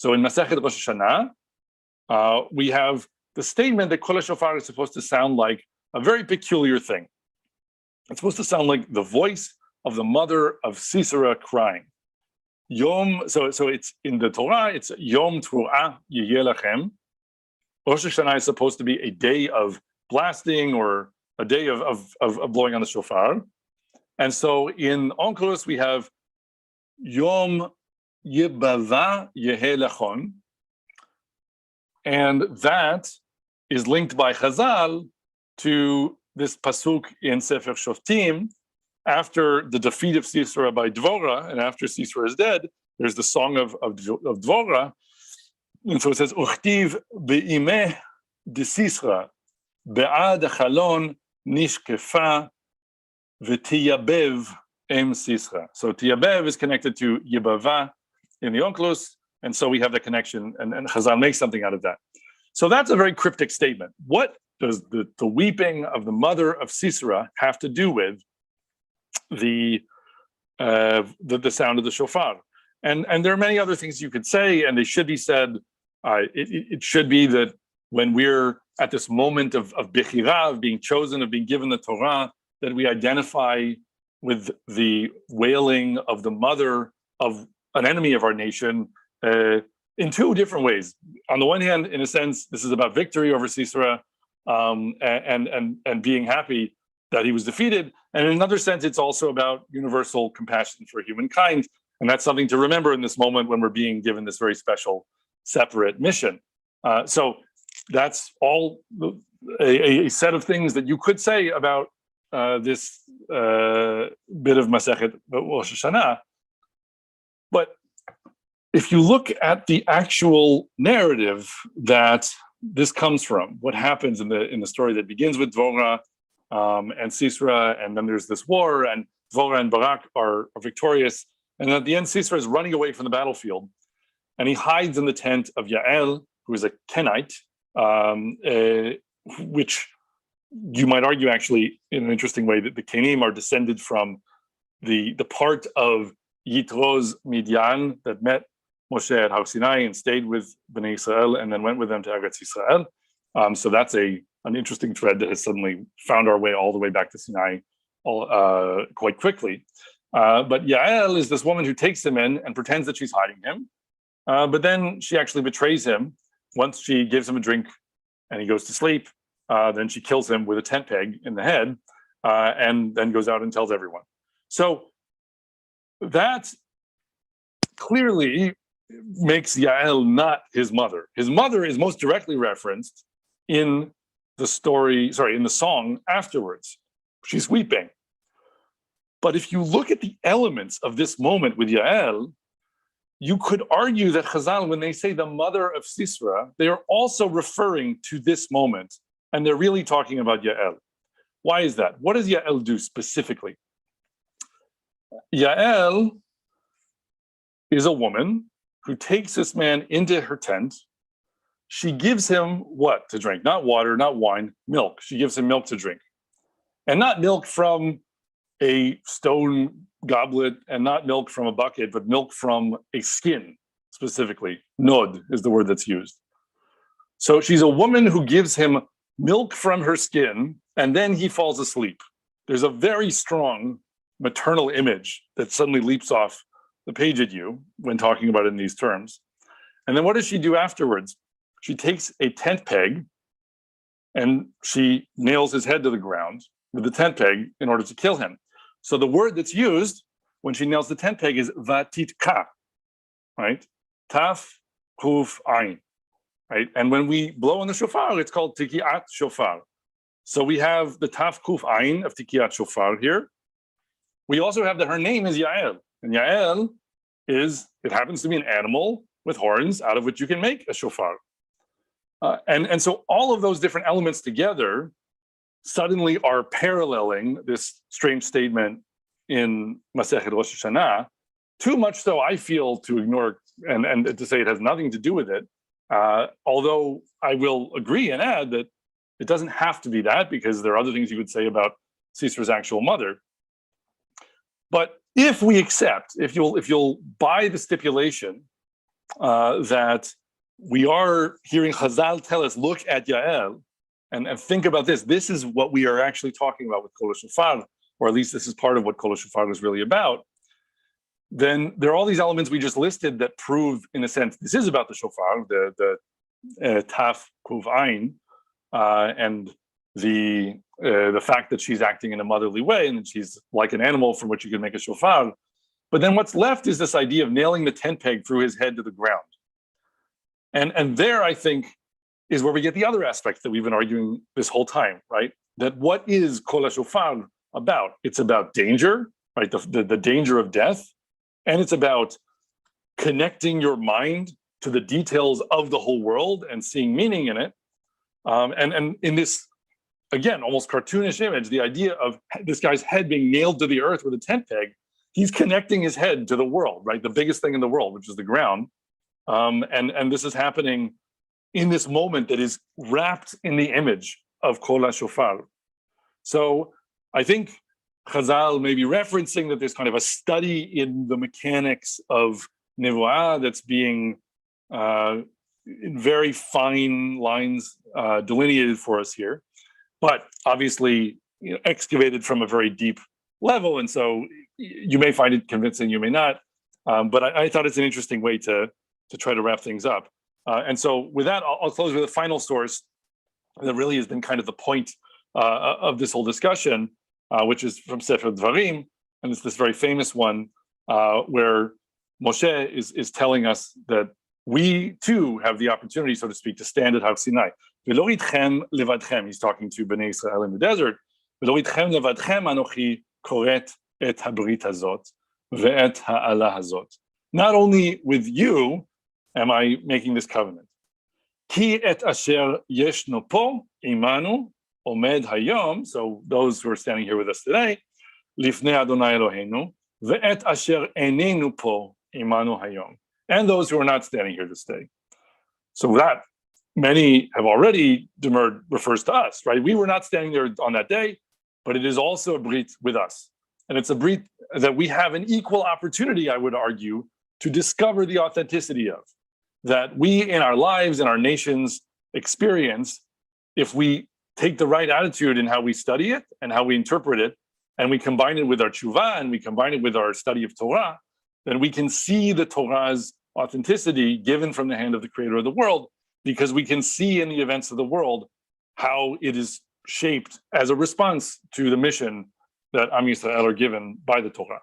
So in Masechet Rosh Hashanah, we have the statement that Kol HaShofar is supposed to sound like a very peculiar thing. It's supposed to sound like the voice of the mother of Sisera crying. So it's in the Torah, it's Yom Teruah Yeh Lachem. Rosh Hashanah is supposed to be a day of blasting or a day of blowing on the shofar. And so in Onkelos, we have Yom Yibava Yeh Lachon. And that is linked by Chazal to this pasuk in Sefer Shoftim. After the defeat of Sisera by Dvorah, and after Sisera is dead, there's the song of Dvorah. And so it says, Uchtiv be'imeh de Sisera, be'ad hachalon nishkefa v'tiyabev em Sisera. So tiyabev is connected to Yibava in the Onkelos, and so we have the connection, and Chazal makes something out of that. So that's a very cryptic statement. What does the weeping of the mother of Sisera have to do with the sound of the shofar? And there are many other things you could say, and they should be said. It should be that when we're at this moment of bechira, of being chosen, of being given the Torah, that we identify with the wailing of the mother of an enemy of our nation in two different ways. On the one hand, in a sense, this is about victory over Sisera and being happy that he was defeated. And in another sense, it's also about universal compassion for humankind. And that's something to remember in this moment when we're being given this very special, separate mission. So that's all a set of things that you could say about this bit of Masechet Rosh Hashanah. But if you look at the actual narrative that this comes from, what happens in the story that begins with Dvorah and Sisera, and then there's this war, and Dvorah and Barak are victorious, and at the end Sisera is running away from the battlefield, and he hides in the tent of Yael, who is a Kenite, which you might argue actually in an interesting way that the Kenim are descended from the part of Yitro's Midian that met Moshe at Har Sinai and stayed with Bnei Israel and then went with them to Eretz Yisrael. So that's an interesting thread that has suddenly found our way all the way back to Sinai quite quickly. But Yael is this woman who takes him in and pretends that she's hiding him. But then she actually betrays him. Once she gives him a drink and he goes to sleep, then she kills him with a tent peg in the head and then goes out and tells everyone. So that clearly makes Yael not his mother. His mother is most directly referenced in the song afterwards. She's weeping. But if you look at the elements of this moment with Yael, you could argue that Chazal, when they say the mother of Sisera, they are also referring to this moment, and they're really talking about Yael. Why is that? What does Yael do specifically? Yael is a woman who takes this man into her tent. She gives him what to drink? Not water, not wine, milk. She gives him milk to drink. And not milk from a stone goblet and not milk from a bucket, but milk from a skin, specifically. Nod is the word that's used. So she's a woman who gives him milk from her skin, and then he falls asleep. There's a very strong maternal image that suddenly leaps off the page at you when talking about it in these terms. And then what does she do afterwards? She takes a tent peg and she nails his head to the ground with the tent peg in order to kill him. So the word that's used when she nails the tent peg is vatitka, right? Taf, kuf, ayin, right? And when we blow on the shofar, it's called tikiyat shofar. So we have the taf, kuf, ayin of tikiyat shofar here. We also have that her name is Yael. And Yael it happens to be an animal with horns out of which you can make a shofar. And so all of those different elements together suddenly are paralleling this strange statement in Masechet Rosh Hashanah, too much so I feel to ignore and to say it has nothing to do with it. Although I will agree and add that it doesn't have to be that, because there are other things you could say about Sisera's actual mother. But if we accept, if you'll buy the stipulation that we are hearing Chazal tell us, look at Yael and think about this. This is what we are actually talking about with Kol HaShofar, or at least this is part of what Kol HaShofar is really about. Then there are all these elements we just listed that prove, in a sense, this is about the shofar, the taf kuv ayin, and the fact that she's acting in a motherly way and she's like an animal from which you can make a shofar. But then what's left is this idea of nailing the tent peg through his head to the ground. And there, I think, is where we get the other aspect that we've been arguing this whole time, right? That what is Kol HaShofar about? It's about danger, right? The danger of death. And it's about connecting your mind to the details of the whole world and seeing meaning in it. And in this, again, almost cartoonish image, the idea of this guy's head being nailed to the earth with a tent peg, he's connecting his head to the world, right? The biggest thing in the world, which is the ground. And this is happening in this moment that is wrapped in the image of Kol HaShofar. So I think Chazal may be referencing that there's kind of a study in the mechanics of Nevuah that's being in very fine lines delineated for us here, but obviously excavated from a very deep level. And so you may find it convincing, you may not, but I thought it's an interesting way to try to wrap things up. And so with that, I'll close with a final source that really has been kind of the point of this whole discussion, which is from Sefer Dvarim, and it's this very famous one where Moshe is telling us that we too have the opportunity, so to speak, to stand at Har Sinai. V'lo itchem levadchem, he's talking to Bnei Israel in the desert. V'lo itchem levadchem anochi koret et habrit hazot ve'et ha'ala hazot. Not only with you am I making this covenant. Ki et asher yeshno po imanu omed hayom, so those who are standing here with us today, lifnei Adonai Eloheinu, ve'et asher enenu po imanu hayom, and those who are not standing here this day. So that many have already demurred refers to us, right? We were not standing there on that day, but it is also a brit with us. And it's a brit that we have an equal opportunity, I would argue, to discover the authenticity of, that we in our lives and our nations experience, if we take the right attitude in how we study it and how we interpret it, and we combine it with our tshuva and we combine it with our study of Torah, then we can see the Torah's authenticity given from the hand of the creator of the world, because we can see in the events of the world how it is shaped as a response to the mission that Am Yisrael are given by the Torah.